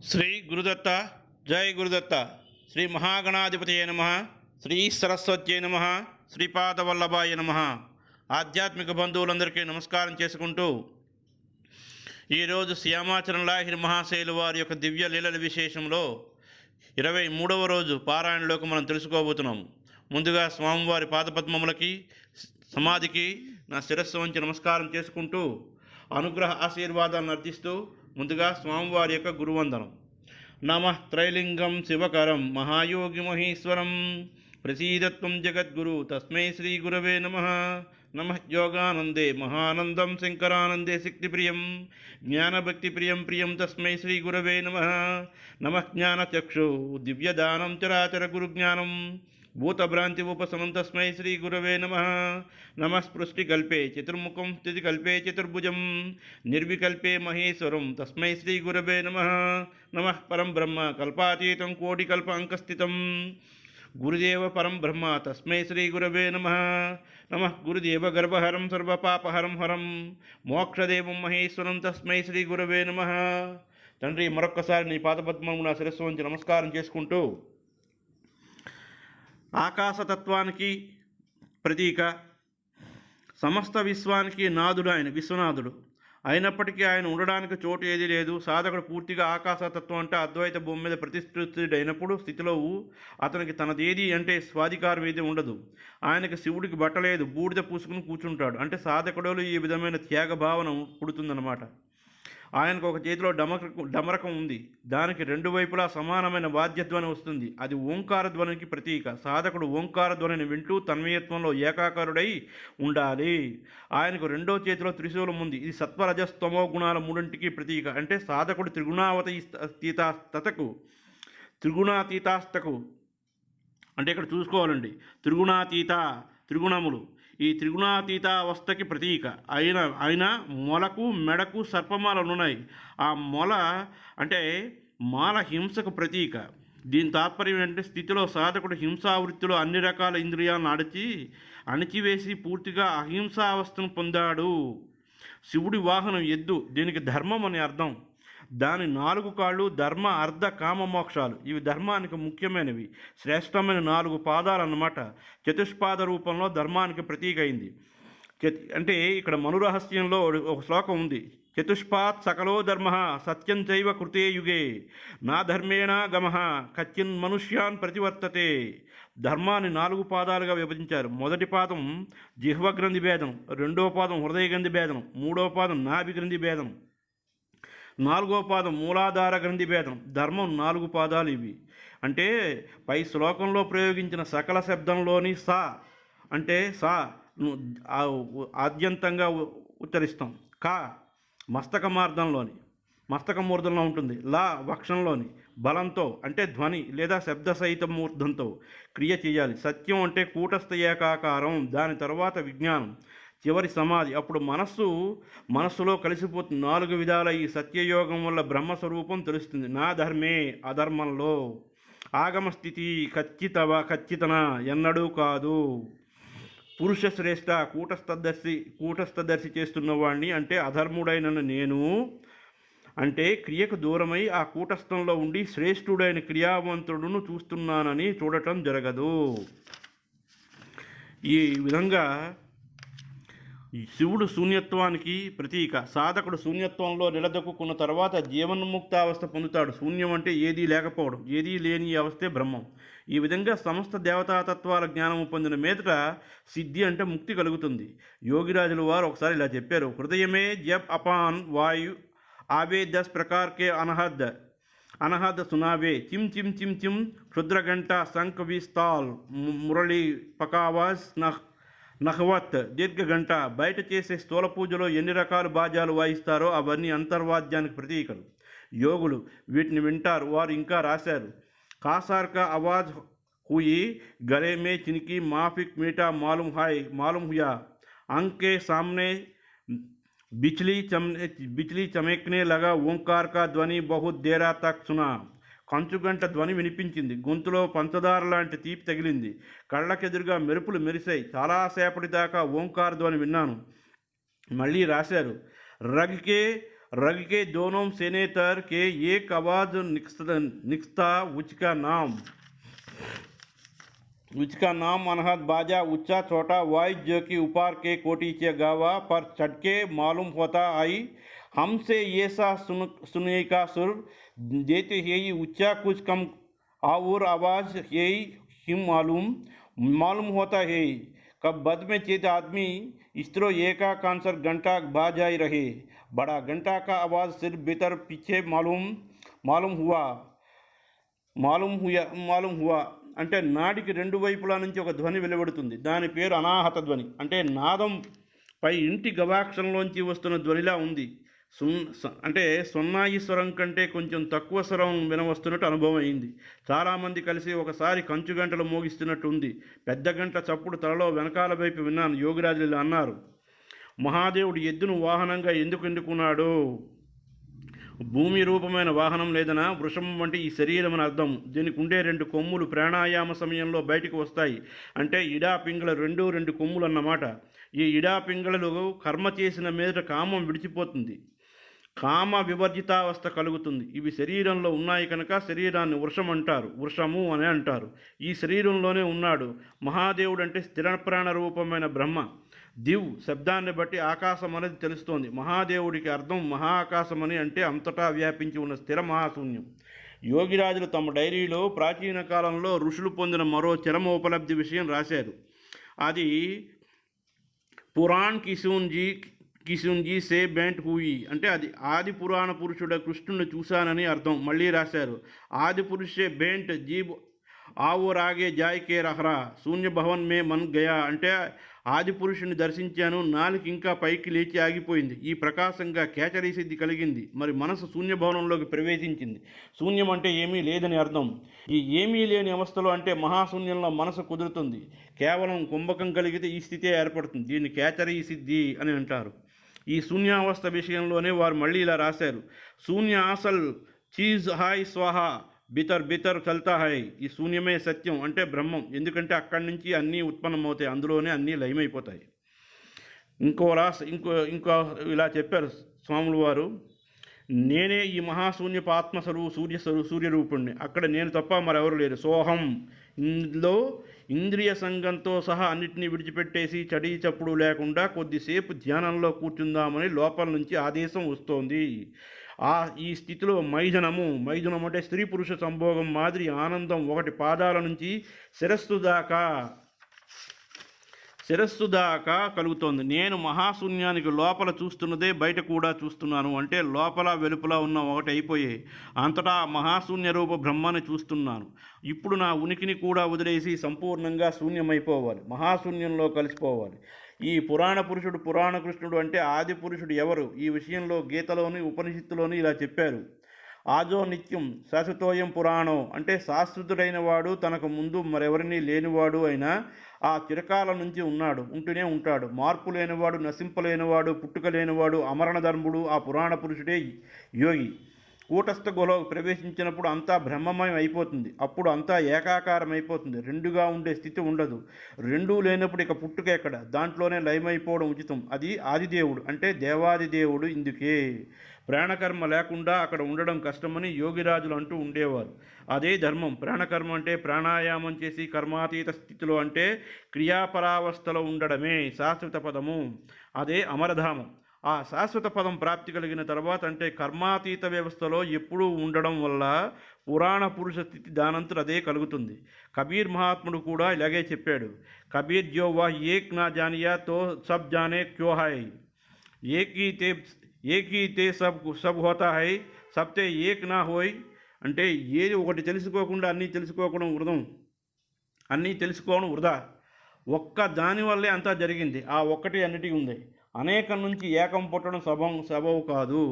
శ్రీ గురుదత్త జై గురుదత్త. శ్రీ మహాగణాధిపతయ నమ. శ్రీ సరస్వత్యై నమ. శ్రీపాదవల్లభాయ నమ. ఆధ్యాత్మిక బంధువులందరికీ నమస్కారం చేసుకుంటూ ఈరోజు శ్యామాచరణ లాహిరి మహాశైలు వారి యొక్క దివ్య లీలల విశేషంలో 23వ రోజు పారాయణలోకి మనం తెలుసుకోబోతున్నాము. ముందుగా స్వామివారి పాదపద్మములకి సమాధికి నా శిరస్సు వంచి నమస్కారం చేసుకుంటూ అనుగ్రహ ఆశీర్వాదాలను అర్థిస్తూ ముందుగా స్వామివారి యొక్క గురువందనం. నమః త్రైలింగం శివకరం మహాయోగి మహేశ్వరం ప్రసీదత్వం జగద్గురు తస్మై శ్రీ గురవే నమః. నమః యోగానందే మహానందం శంకరానందే శక్తిప్రియం జ్ఞానభక్తిప్రియం ప్రియం తస్మై శ్రీ గురవే నమః. నమః జ్ఞానచక్షు దివ్యదానం చరాచర గురుజ్ఞానం భూతభ్రాంతి ఉపశమనం తస్మై శ్రీ గురవే నమః. నమః స్పృష్టికల్పే చతుర్ముఖం స్థితికల్పే చతుర్భుజం నిర్వికల్పే మహేశ్వరం తస్మై శ్రీ గురవే నమః. నమః పరం బ్రహ్మ కల్పాతీతం కోటికల్ప అంకస్థితం గురుదేవ పరం బ్రహ్మ తస్మై శ్రీ గురవే నమః. నమః గురుదేవ గర్భహరం సర్వపాపహరం హరం మోక్షదేవం మహేశ్వరం తస్మై శ్రీ గురవే నమః. తండ్రి, మరొక్కసారి నీ పాదపద్మము నా శిరస్సు వంచి నమస్కారం చేసుకుంటూ ఆకాశతత్వానికి ప్రతీక, సమస్త విశ్వానికి నాథుడు ఆయన విశ్వనాథుడు. అయినప్పటికీ ఆయన ఉండడానికి చోటు ఏదీ లేదు. సాధకుడు పూర్తిగా ఆకాశతత్వం అంటే అద్వైత భూమి మీద ప్రతిష్ఠితుడైనప్పుడు స్థితిలో అతనికి తనదేది అంటే స్వాధికారం ఏది ఉండదు. ఆయనకి శివుడికి బట్టలేదు, బూడిద పూసుకుని కూర్చుంటాడు. అంటే సాధకుడులో ఈ విధమైన త్యాగ భావన పుడుతుందన్నమాట. ఆయనకు ఒక చేతిలో డమరకం ఉంది. దానికి రెండు వైపులా సమానమైన వాద్యధ్వని వస్తుంది. అది ఓంకార ధ్వనికి ప్రతీక. సాధకుడు ఓంకార ధ్వనిని వింటూ తన్మయత్వంలో ఏకాకారుడై ఉండాలి. ఆయనకు రెండో చేతిలో త్రిశూలం ఉంది. ఇది సత్వరజస్తమో గుణాల మూడింటికి ప్రతీక. అంటే సాధకుడు త్రిగుణాతీతాస్తకు అంటే ఇక్కడ చూసుకోవాలండి, త్రిగుణములు ఈ త్రిగుణాతీతావస్థకి ప్రతీక అయిన మొలకు మెడకు సర్పమాలలు ఉన్నాయి. ఆ మొల అంటే మాల హింసకు ప్రతీక. దీని తాత్పర్యం ఏంటంటే స్థితిలో సాధకుడు హింసావృత్తిలో అన్ని రకాల ఇంద్రియాలను అణిచివేసి పూర్తిగా అహింసావస్థను పొందాడు. శివుడి వాహనం ఎద్దు. దీనికి ధర్మం అని అర్థం. దాని 4 కాళ్ళు ధర్మ అర్ధ కామ మోక్షాలు. ఇవి ధర్మానికి ముఖ్యమైనవి, శ్రేష్టమైన 4 పాదాలు అన్నమాట. చతుష్పాద రూపంలో ధర్మానికి ప్రతీక అయింది. అంటే ఇక్కడ మనురహస్యంలో ఒక శ్లోకం ఉంది. చతుష్పాత్ సకలో ధర్మ సత్యం చైవ కృతే యుగే నా ధర్మేణ గమః కచ్చిన్ మనుష్యాన్ ప్రతివర్తతే. ధర్మాన్ని 4 పాదాలుగా విభజించారు. మొదటి పాదం జిహ్వగ్రంథి భేదనం, రెండో పాదం హృదయ గ్రంథి భేదనం, మూడో పాదం నాభి గ్రంథి భేదనం, 4వ పాదం మూలాధార గ్రంథి భేదం. ధర్మం 4 పాదాలు ఇవి. అంటే పై శ్లోకంలో ప్రయోగించిన సకల శబ్దంలోని సా అంటే సా ఆద్యంతంగా ఉచ్చరిస్తాం. కా మస్తక మూర్ధంలో ఉంటుంది. లా వక్షంలోని బలంతో అంటే ధ్వని లేదా శబ్ద సహిత మూర్ధంతో క్రియ చేయాలి. సత్యం అంటే కూటస్థ ఏకాకారం, దాని తర్వాత విజ్ఞానం, చివరి సమాధి. అప్పుడు మనస్సులో కలిసిపోతుంది. 4 విధాల ఈ సత్యయోగం వల్ల బ్రహ్మస్వరూపం తెలుస్తుంది. నా ధర్మే అధర్మంలో ఆగమస్థితి ఖచ్చితన ఎన్నడూ కాదు. పురుష శ్రేష్ఠ కూటస్థదర్శి చేస్తున్నవాడిని అంటే అధర్ముడైన నేను అంటే క్రియకు దూరమై ఆ కూటస్థంలో ఉండి శ్రేష్ఠుడైన క్రియావంతుడును చూస్తున్నానని చూడటం జరగదు. ఈ విధంగా శివుడు శూన్యత్వానికి ప్రతీక. సాధకుడు శూన్యత్వంలో నిలదొక్కున్న తర్వాత జీవన్ముక్తావస్థ పొందుతాడు. శూన్యం అంటే ఏదీ లేకపోవడం, ఏదీ లేని అవస్థే బ్రహ్మం. ఈ విధంగా సమస్త దేవతాతత్వాల జ్ఞానము పొందిన మీదట సిద్ధి అంటే ముక్తి కలుగుతుంది. యోగిరాజుల వారు ఒకసారి ఇలా చెప్పారు. హృదయమే జప్ అపాన్ వాయు ఆవే 10 प्रकार के अनहद सुनावे चिम चिम चिम चिम क्षुद्रघंट शंख विस्ताल मुरళి పకావాస్ నహవత్ దీర్ఘగంట. బయట చేసే స్థూల పూజలో ఎన్ని రకాల బాజాలు వాయిస్తారో అవన్నీ అంతర్వాద్యానికి ప్రతీకలు. యోగులు వీటిని వింటారు. వారు ఇంకా రాశారు. కాసార్ కా ఆవాజ్ హుయి గలే మే చినికి మాఫిక్ మీఠా మాలూమ్ హుయా आंख के सामने बिजली चमकने लगा ओंकार का ध्वनि बहुत देर तक सुना. కంచుగంట ధ్వని వినిపించింది. గొంతులో పంచదార లాంటి తీపి తగిలింది. కళ్ళకెదురుగా మెరుపులు మెరిశాయి. చాలాసేపటి దాకా ఓంకార ధ్వని విన్నాను. మళ్ళీ రాశారు. రగ్కే रग के दोनों सेनेतर के एक आवाज निकता उसका नाम अनहद बाजा उच्चा छोटा वाइद्य की उपार के कोटीचे गावा पर चटके मालूम होता आई हमसे ये सा सुने का सुर देते यही उच्चा कुछ कम और आवाज़ यही हिम मालूम होता है कब बद में चेत आदमी स्त्रो एका कांसर घंटा बाजाई रहे बड़ा घंटा का आवाज़ सिर्फ भीतर पीछे మాలూం హువా అంటే నాడికి రెండు వైపులా నుంచి ఒక ధ్వని వెలువడుతుంది. దాని పేరు అనాహత ధ్వని. అంటే నాదం పై ఇంటి గవాక్షంలోంచి వస్తున్న ధ్వనిలా ఉంది. అంటే సున్నాయి స్వరం కంటే కొంచెం తక్కువ స్వరం వినవస్తున్నట్టు అనుభవం అయింది. చాలామంది కలిసి ఒకసారి కంచు గంటలు మోగిస్తున్నట్టు ఉంది. పెద్ద గంట చప్పుడు తలలో వెనకాల వైపు విన్నాను. యోగిరాజులు అన్నారు, మహాదేవుడు ఎద్దును వాహనంగా ఎందుకు ఎన్నుకున్నాడు? భూమి రూపమైన వాహనం లేదనా? వృషభం వంటి ఈ శరీరం అని అర్థం. దీనికి ఉండే రెండు కొమ్ములు ప్రాణాయామ సమయంలో బయటకు వస్తాయి. అంటే ఇడా పింగళ రెండు కొమ్ములు అన్నమాట. ఈ ఇడా పింగళలు కర్మ చేసిన మీద కామం విడిచిపోతుంది, కామ వివర్జితావస్థ కలుగుతుంది. ఇవి శరీరంలో ఉన్నాయి కనుక శరీరాన్ని వృషము అని అంటారు. ఈ శరీరంలోనే ఉన్నాడు మహాదేవుడు. అంటే స్థిర ప్రాణ రూపమైన బ్రహ్మ. దివ్ శబ్దాన్ని బట్టి ఆకాశం అనేది తెలుస్తోంది. మహాదేవుడికి అర్థం మహాకాశమని, అంటే అంతటా వ్యాపించి ఉన్న స్థిర మహాశూన్యం. యోగిరాజులు తమ డైరీలో ప్రాచీన కాలంలో ఋషులు పొందిన మరో చరమ ఉపలబ్ధి విషయం రాశారు. అది పురాణ్ కిశున్జీ సే బెంట్ హూయి, అంటే అది ఆది పురాణ పురుషుడు కృష్ణుని చూశానని అర్థం. మళ్ళీ రాశారు, ఆది పురుషే బెంట్ జీబ్ ఆవో రాగే జాయ్ కే రహరా శూన్య భవన్ మే మన్ గయా, అంటే ఆది పురుషుని దర్శించాను, నాలుగు ఇంకా పైకి లేచి ఆగిపోయింది. ఈ ప్రకాశంగా కేచరీ సిద్ధి కలిగింది. మరి మనసు శూన్యభవనంలోకి ప్రవేశించింది. శూన్యం అంటే ఏమీ లేదని అర్థం. ఈ ఏమీ లేని అవస్థలో అంటే మహాశూన్యంలో మనసు కుదురుతుంది. కేవలం కుంభకం కలిగితే ఈ స్థితే ఏర్పడుతుంది. దీన్ని కేచరీ సిద్ధి అని అంటారు. ఈ శూన్యావస్థ విషయంలోనే వారు మళ్ళీ ఇలా రాశారు, శూన్య అసల్ చీజ్ హాయ్ స్వాహా భీతర్ చల్తా హై. ఈ శూన్యమే సత్యం, అంటే బ్రహ్మం. ఎందుకంటే అక్కడి నుంచి అన్నీ ఉత్పన్నమవుతాయి, అందులోనే అన్నీ లయమైపోతాయి. ఇంకో ఇలా చెప్పారు స్వాములు వారు, నేనే ఈ మహాశూన్యపు ఆత్మస్వరూపు సూర్యరూపుణ్ణి. అక్కడ నేను తప్ప మరెవరు లేరు. సోహం. ఇందులో ఇంద్రియ సంఘంతో సహా అన్నిటినీ విడిచిపెట్టేసి చడి చప్పుడు లేకుండా కొద్దిసేపు ధ్యానంలో కూర్చుందామని లోపల నుంచి ఆదేశం వస్తోంది. ఈ స్థితిలో మైథునం అంటే స్త్రీ పురుష సంభోగం మాదిరి ఆనందం ఒకటి పాదాల నుంచి శిరస్సు దాకా కలుగుతోంది. నేను మహాశూన్యానికి లోపల చూస్తున్నదే బయట కూడా చూస్తున్నాను. అంటే లోపల వెలుపల ఉన్న ఒకటి అయిపోయాయి. అంతటా మహాశూన్య రూప బ్రహ్మాన్ని చూస్తున్నాను. ఇప్పుడు నా ఉనికిని కూడా వదిలేసి సంపూర్ణంగా శూన్యమైపోవాలి, మహాశూన్యంలో కలిసిపోవాలి. ఈ పురాణ కృష్ణుడు అంటే ఆది పురుషుడు ఎవరు? ఈ విషయంలో గీతలోని ఉపనిషత్తులోని ఇలా చెప్పారు, ఆజో నిత్యం శాశ్వతోయం పురాణం, అంటే శాశ్వతుడైన వాడు, తనకు ముందు మరెవరినీ లేనివాడు అయినా ఆ చిరకాల నుంచి ఉంటూనే ఉంటాడు. మార్పు లేనివాడు, నశింపలేనివాడు, పుట్టుక లేనివాడు, అమరణ ధర్ముడు ఆ పురాణ పురుషుడే యోగి. కూటస్థ గుహలో ప్రవేశించినప్పుడు అంతా బ్రహ్మమయం అయిపోతుంది. అప్పుడు అంతా ఏకాకారం అయిపోతుంది. రెండుగా ఉండే స్థితి ఉండదు. రెండూ లేనప్పుడు ఇక పుట్టుక ఎక్కడ? దాంట్లోనే లయమైపోవడం ఉచితం. అది ఆదిదేవుడు, అంటే దేవాది దేవుడు. ఇందుకే ప్రాణకర్మ లేకుండా అక్కడ ఉండడం కష్టమని యోగిరాజులు అంటూ ఉండేవారు. అదే ధర్మం. ప్రాణకర్మ అంటే ప్రాణాయామం చేసి కర్మాతీత స్థితిలో, అంటే క్రియాపరావస్థలో ఉండడమే శాశ్వత పదము. అదే అమరధామం. ఆ శాశ్వత పదం ప్రాప్తి కలిగిన తర్వాత, అంటే కర్మాతీత వ్యవస్థలో ఎప్పుడూ ఉండడం వల్ల పురాణ పురుష స్థితి దానంతట అదే కలుగుతుంది. కబీర్ మహాత్ముడు కూడా ఇలాగే చెప్పాడు, కబీర్ జో వహ్ ఏక్ నా జానియా తో సబ్ జానే క్యో హై, ఏకీ తే సబ్ హోతా హై, సబ్తే ఏక్ నా హోయ్. అంటే ఏది ఒకటి తెలుసుకోకుండా అన్నీ తెలుసుకోవడం వృధా. ఒక్క దానివల్లే అంతా జరిగింది. ఆ ఒక్కటి అన్నిటికీ ఉంది. అనేకం నుంచి ఏకం పుట్టడం సబవు కాదు.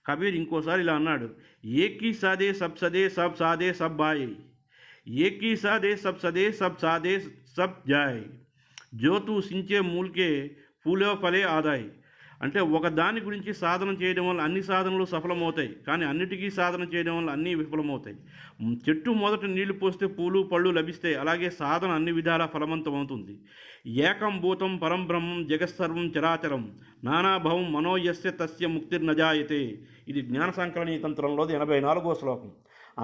కబీర్ ఇంకోసారి ఇలా అన్నాడు, ఏకీ సాదే సబ్ సాదే సబ్ బాయ్, ఏకీ సాదే సబ్ సాదే సబ్ జాయ్, జో తూ సించే మూల్కే ఫూలో ఫలే ఆదాయ్. అంటే ఒక దాని గురించి సాధన చేయడం వల్ల అన్ని సాధనలు సఫలమవుతాయి, కానీ అన్నిటికీ సాధన చేయడం వల్ల అన్నీ విఫలమవుతాయి. చెట్టు మొదట నీళ్లు పోస్తే పూలు పళ్ళు లభిస్తాయి, అలాగే సాధన అన్ని విధాల ఫలవంతమవుతుంది. ఏకం భూతం పరం బ్రహ్మం జగత్సర్వం చరాచరం నానాభవం మనోయస్య తస్య ముక్తిర్నజాయతే. ఇది జ్ఞాన సంకలనీ తంత్రంలోది 84వ శ్లోకం.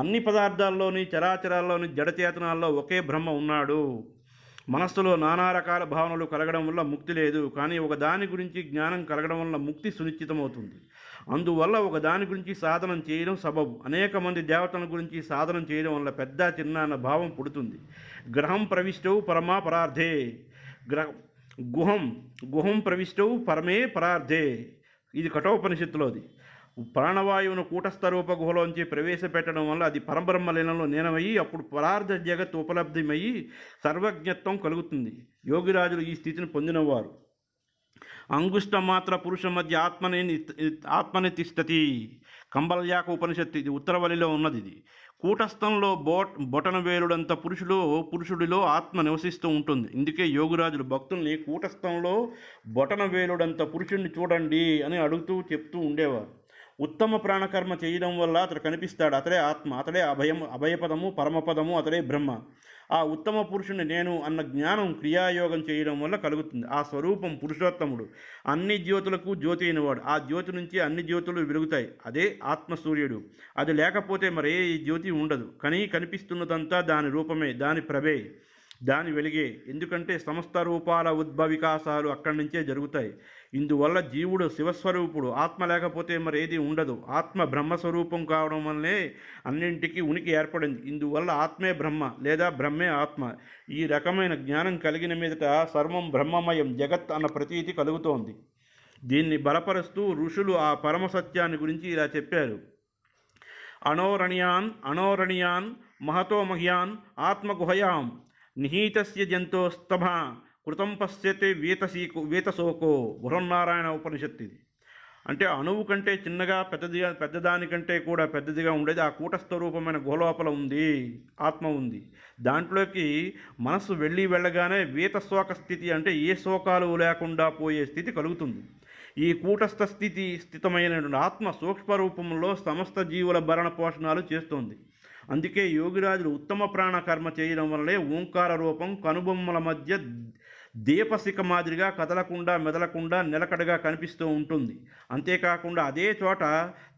అన్ని పదార్థాల్లోని చరాచరాల్లోని జడచేతనాల్లో ఒకే బ్రహ్మ ఉన్నాడు. మనస్సులో నానా రకాల భావనలు కలగడం వల్ల ముక్తి లేదు, కానీ ఒక దాని గురించి జ్ఞానం కలగడం వల్ల ముక్తి సునిశ్చితమవుతుంది. అందువల్ల ఒక దాని గురించి సాధనం చేయడం సబబు. అనేక మంది దేవతల గురించి సాధనం చేయడం వల్ల పెద్ద చిన్న అన్న భావం పుడుతుంది. గ్రహం ప్రవిష్టౌ పరమా పరార్థే, గుహం ప్రవిష్టౌ పరమే పరార్థే. ఇది కఠోపనిషత్తులోది. ప్రాణవాయువును కూటస్థ రూప గుహలోంచి ప్రవేశపెట్టడం వల్ల అది పరబ్రహ్మ లీనంలో లీనమయ్యి అప్పుడు పరార్థ జగత్ ఉపలబ్ధిమయ్యి సర్వజ్ఞత్వం కలుగుతుంది. యోగిరాజులు ఈ స్థితిని పొందినవారు. అంగుష్ట మాత్ర పురుష మధ్య ఆత్మని తిష్టతి. కంబల్యాక ఉపనిషత్తు, ఇది ఉత్తరవలిలో ఉన్నది. ఇది కూటస్థంలో బొటన వేలుడంత పురుషుడిలో ఆత్మ నివసిస్తూ ఉంటుంది. ఇందుకే యోగిరాజులు భక్తుల్ని కూటస్థంలో బొటన వేలుడంత పురుషుడిని చూడండి అని అడుగుతూ చెప్తూ ఉండేవారు. ఉత్తమ ప్రాణకర్మ చేయడం వల్ల అతడు కనిపిస్తాడు. అతడే ఆత్మ, అతడే అభయపదము, పరమపదము, అతడే బ్రహ్మ. ఆ ఉత్తమ పురుషుని నేను అన్న జ్ఞానం క్రియాయోగం చేయడం వల్ల కలుగుతుంది. ఆ స్వరూపం పురుషోత్తముడు, అన్ని జ్యోతులకు జ్యోతి అయినవాడు. ఆ జ్యోతి నుంచి అన్ని జ్యోతులు వెలుగుతాయి. అదే ఆత్మసూర్యుడు. అది లేకపోతే మరే జ్యోతి ఉండదు. కానీ కనిపిస్తున్నదంతా దాని రూపమే, దాని ప్రభే, దాని వెలిగే. ఎందుకంటే సమస్త రూపాల ఉద్భవికాసాలు అక్కడి నుంచే జరుగుతాయి. ఇందువల్ల జీవుడు శివస్వరూపుడు. ఆత్మ లేకపోతే మరేది ఉండదు. ఆత్మ బ్రహ్మస్వరూపం కావడం వల్లే అన్నింటికీ ఉనికి ఏర్పడింది. ఇందువల్ల ఆత్మే బ్రహ్మ లేదా బ్రహ్మే ఆత్మ. ఈ రకమైన జ్ఞానం కలిగిన మీదట సర్వం బ్రహ్మమయం జగత్ అన్న ప్రతీతి కలుగుతోంది. దీన్ని బలపరుస్తూ ఋషులు ఆ పరమ సత్యాన్ని గురించి ఇలా చెప్పారు. అనోరణీయాన్ మహతో మహ్యాన్ ఆత్మగుహయాం నిహీతస్య జంతోస్తభ కృతం పశ్యతే వేతశోకో. బృహన్నారాయణ ఉపనిషత్తు ఇది. అంటే అణువు కంటే చిన్నగా పెద్దదానికంటే కూడా పెద్దదిగా ఉండేది ఆ కూటస్థ రూపమైన గుహలోపల ఉంది, ఆత్మ ఉంది. దాంట్లోకి మనస్సు వెళ్ళగానే వీతశోక స్థితి, అంటే ఏ శోకాలు లేకుండా పోయే స్థితి కలుగుతుంది. ఈ కూటస్థ స్థితమైన ఆత్మ సూక్ష్మ రూపంలో సమస్త జీవుల భరణ పోషణాలు చేస్తుంది. అందుకే యోగిరాజులు ఉత్తమ ప్రాణ కర్మ చేయడం వల్లే ఓంకార రూపం కనుబొమ్మల మధ్య దీపశిఖ మాదిరిగా కదలకుండా మెదలకుండా నిలకడగా కనిపిస్తూ ఉంటుంది. అంతేకాకుండా అదే చోట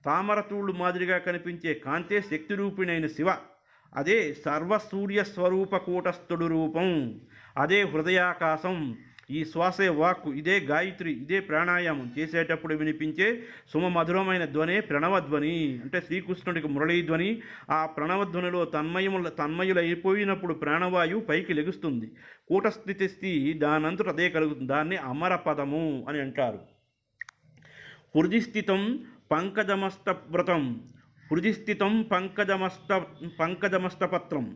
తామరతూళ్ళు మాదిరిగా కనిపించే కాంతే శక్తి రూపిణైన శివ. అదే సర్వసూర్య స్వరూప కూటస్థుడు రూపం. అదే హృదయాకాశం. ఈ శ్వాసే వాక్కు. ఇదే గాయత్రి. ఇదే ప్రాణాయామం చేసేటప్పుడు వినిపించే సుమధురమైన ధ్వనే ప్రణవధ్వని. అంటే శ్రీకృష్ణుడికి మురళీధ్వని. ఆ ప్రణవధ్వనిలో తన్మయులైపోయినప్పుడు ప్రాణవాయువు పైకి లెగుస్తుంది. కూటస్థితి దానంతట అదే కలుగుతుంది. దాన్ని అమర పదము అని అంటారు. హృదిస్థితం పంకజమస్తవ్రతం. హృదిస్థితం పంకజమస్తపత్రం.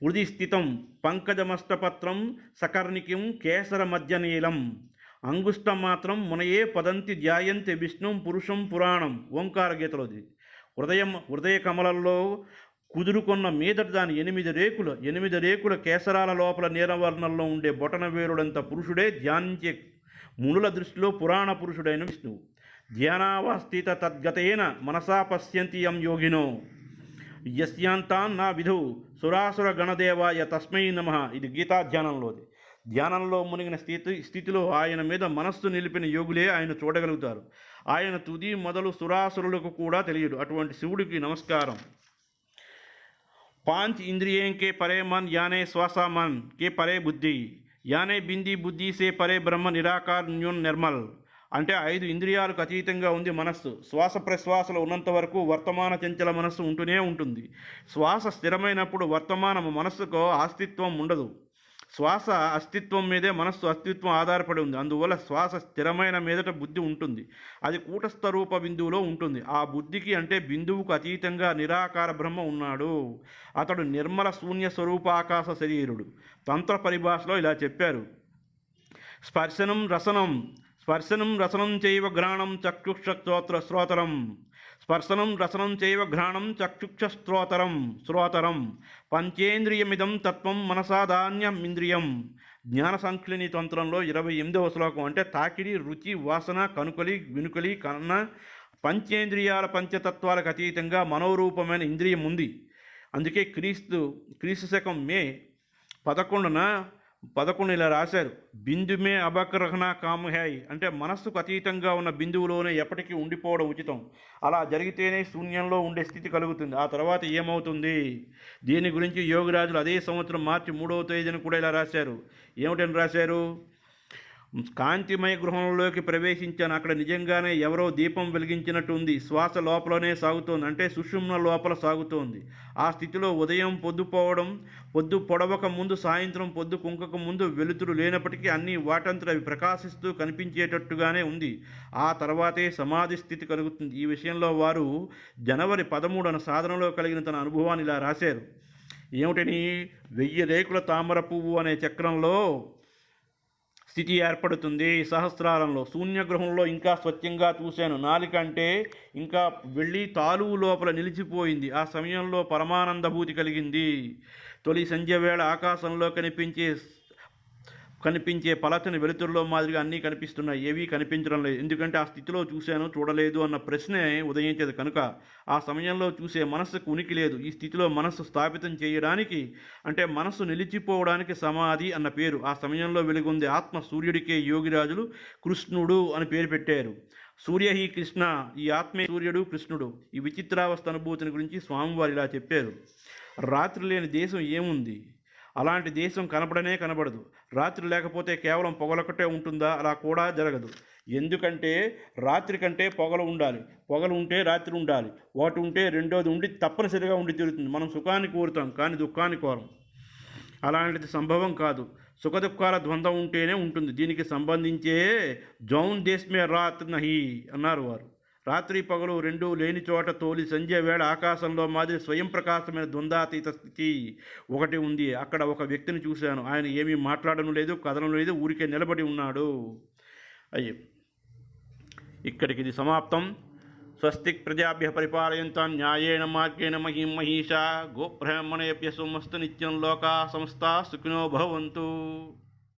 హృదిస్థితం పంకజమస్తపత్రం సకర్ణికం కేసర మధ్యనీలం. అంగుష్టం మాత్రం మునయే పదంతి ధ్యాయంతి విష్ణుం పురుషం పురాణం. ఓంకార గీతలోది. హృదయ కమలంలో కుదురుకొన్న మీదట దాని 8 రేకుల కేసరాల లోపల నీలవర్ణంలో ఉండే బొటన వేరుడంత పురుషుడే ధ్యానించే మునుల దృష్టిలో పురాణ పురుషుడైన విష్ణువు. ధ్యానావస్థిత తద్గతేన మనసా పశ్యంతి యం యోగినో యస్యాంతాన్ నా విధు సురాసుర గణదేవాయ తస్మై నమః. ఇది గీతా ధ్యానంలోది. ధ్యానంలో మునిగిన స్థితిలో ఆయన మీద మనస్సు నిలిపిన యోగులే ఆయన చూడగలుగుతారు. ఆయన తుది మొదలు సురాసురులకు కూడా తెలియదు. అటువంటి శివుడికి నమస్కారం. 5 इंद्रियों के परे मन याने श्वासा मन के परे बुद्धि याने बिंदी बुद्धि से परे ब्रह्म निराकार न्यून निर्मल. అంటే 5 ఇంద్రియాలకు అతీతంగా ఉంది మనస్సు. శ్వాస ప్రశ్వాసలు ఉన్నంత వరకు వర్తమాన చంచల మనస్సు ఉంటూనే ఉంటుంది. శ్వాస స్థిరమైనప్పుడు వర్తమాన మనస్సుకు అస్తిత్వం ఉండదు. శ్వాస అస్తిత్వం మీదే మనస్సు అస్తిత్వం ఆధారపడి ఉంది. అందువల్ల శ్వాస స్థిరమైన మీదట బుద్ధి ఉంటుంది. అది కూటస్థ రూప బిందువులో ఉంటుంది. ఆ బుద్ధికి అంటే బిందువుకు అతీతంగా నిరాకార బ్రహ్మ ఉన్నాడు. అతడు నిర్మల శూన్య స్వరూపాకాశ శరీరుడు. తంత్ర పరిభాషలో ఇలా చెప్పారు. స్పర్శనం రసనం చైవ ఘ్రాణం చక్షుక్ష స్పర్శనం రసనం చైవ ఘ్రాణం చక్షుక్ష శ్రోతరం పంచేంద్రియమిదం తత్వం మనసాధాన్యమింద్రియం జ్ఞాన సంఖ్లిని తంత్రంలో 28వ శ్లోకం అంటే తాకిడి, రుచి, వాసన, కనుకలి, వినుకలి, కన్న పంచేంద్రియాల పంచతత్వాలకు అతీతంగా మనోరూపమైన ఇంద్రియం ఉంది. అందుకే క్రీస్తు శకం మే 11 ఇలా రాశారు, బిందుమే అబక్రహణ కామహాయ్ అంటే మనస్సుకు అతీతంగా ఉన్న బిందువులోనే ఎప్పటికీ ఉండిపోవడం ఉచితం. అలా జరిగితేనే శూన్యంలో ఉండే స్థితి కలుగుతుంది. ఆ తర్వాత ఏమవుతుంది? దీని గురించి యోగిరాజులు అదే సంవత్సరం మార్చి 3వ తేదీన కూడా ఇలా రాశారు. ఏమిటని రాశారు? కాంతిమయ గృహంలోకి ప్రవేశించాను. అక్కడ నిజంగానే ఎవరో దీపం వెలిగించినట్టు ఉంది. శ్వాస లోపలనే సాగుతోంది, అంటే సుషుమ్న లోపల సాగుతోంది. ఆ స్థితిలో ఉదయం పొద్దు పొడవక ముందు, సాయంత్రం పొద్దు కుంకక ముందు వెలుతురు లేనప్పటికీ అన్నీ వాటంతట అవి ప్రకాశిస్తూ కనిపించేటట్టుగానే ఉంది. ఆ తర్వాతే సమాధి స్థితి కలుగుతుంది. ఈ విషయంలో వారు జనవరి 13న సాధనలో కలిగిన తన అనుభవాన్ని ఇలా రాశారు. ఏమిటని? 1000 రేకుల తామర పువ్వు అనే చక్రంలో స్థితి ఏర్పడుతుంది. సహస్రారంలో శూన్యగృహంలో ఇంకా స్వచ్ఛంగా చూశాను. నాలిక అంటే ఇంకా వెళ్ళి తాలువు లోపల నిలిచిపోయింది. ఆ సమయంలో పరమానందభూతి కలిగింది. తొలి సంధ్య వేళ ఆకాశంలో కనిపించే పలచని వెలుతురులో మాదిరిగా అన్నీ కనిపిస్తున్నాయి. ఏవీ కనిపించడం లేదు. ఎందుకంటే ఆ స్థితిలో చూశాను, చూడలేదు అన్న ప్రశ్నే ఉదయించేది కనుక. ఆ సమయంలో చూసే మనస్సుకు ఉనికి లేదు. ఈ స్థితిలో మనస్సు స్థాపితం చేయడానికి, అంటే మనస్సు నిలిచిపోవడానికి సమాధి అన్న పేరు. ఆ సమయంలో వెలుగుంది ఆత్మ. సూర్యుడికే యోగిరాజులు కృష్ణుడు అని పేరు పెట్టారు. సూర్య హి కృష్ణ, ఈ ఆత్మే సూర్యుడు, కృష్ణుడు. ఈ విచిత్రావస్థ అనుభూతిని గురించి స్వామివారు ఇలా చెప్పారు. రాత్రి లేని దేశం ఏముంది? అలాంటి దేశం కనబడదు. రాత్రి లేకపోతే కేవలం పొగలొకటే ఉంటుందా? అలా కూడా జరగదు. ఎందుకంటే రాత్రి కంటే పొగలు ఉండాలి, పొగలు ఉంటే రాత్రి ఉండాలి, ఒకటి ఉంటే రెండోది ఉండి తప్పనిసరిగా ఉండి తీరుతుంది. మనం సుఖాన్ని కోరుతాం కానీ దుఃఖాన్ని కోరం. అలాంటిది సంభవం కాదు. సుఖదుఖాల ద్వంద్వం ఉంటేనే ఉంటుంది. దీనికి సంబంధించే జౌన్ దేశమే రాత్ నహి అన్నారు వారు. రాత్రి పగలు రెండూ లేని చోట తోలి సంధ్య వేళ ఆకాశంలో మాదిరి స్వయం ప్రకాశమైన ద్వంద్వాతీత స్థితి ఒకటి ఉంది. అక్కడ ఒక వ్యక్తిని చూశాను. ఆయన ఏమీ మాట్లాడడం లేదు, కదలడం లేదు, ఊరికే నిలబడి ఉన్నాడు. అయ్యో, ఇక్కడికి ఇది సమాప్తం. స్వస్తిక్ ప్రజాభ్య పరిపాలయంతాం న్యాయేన మార్గేణ మహిం మహిషా. గోబ్రాహ్మణేభ్య సోమస్తు నిత్యం లోకా సమస్తా సుఖినో భవంతు.